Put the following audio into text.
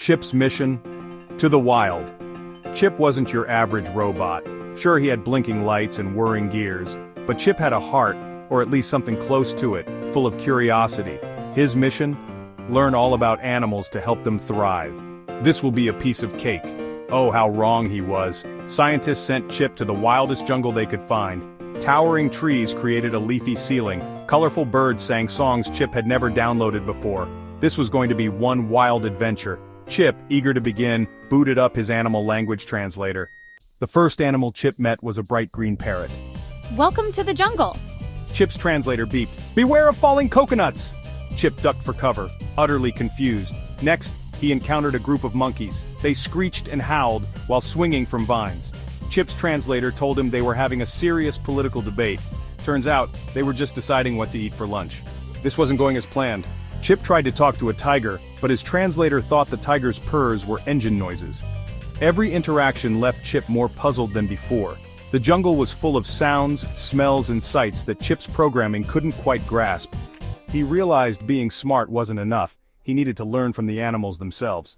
Chip's mission? To the wild. Chip wasn't your average robot. Sure, he had blinking lights and whirring gears, but Chip had a heart, or at least something close to it, full of curiosity. His mission? Learn all about animals to help them thrive. This will be a piece of cake. Oh, how wrong he was. Scientists sent Chip to the wildest jungle they could find. Towering trees created a leafy ceiling. Colorful birds sang songs Chip had never downloaded before. This was going to be one wild adventure. Chip, eager to begin, booted up his animal language translator. The first animal Chip met was a bright green parrot. Welcome to the jungle. Chip's translator beeped, "Beware of falling coconuts!" Chip ducked for cover, utterly confused. Next, he encountered a group of monkeys. They screeched and howled while swinging from vines. Chip's translator told him they were having a serious political debate. Turns out, they were just deciding what to eat for lunch. This wasn't going as planned. Chip tried to talk to a tiger, but his translator thought the tiger's purrs were engine noises. Every interaction left Chip more puzzled than before. The jungle was full of sounds, smells, and sights that Chip's programming couldn't quite grasp. He realized being smart wasn't enough. He needed to learn from the animals themselves.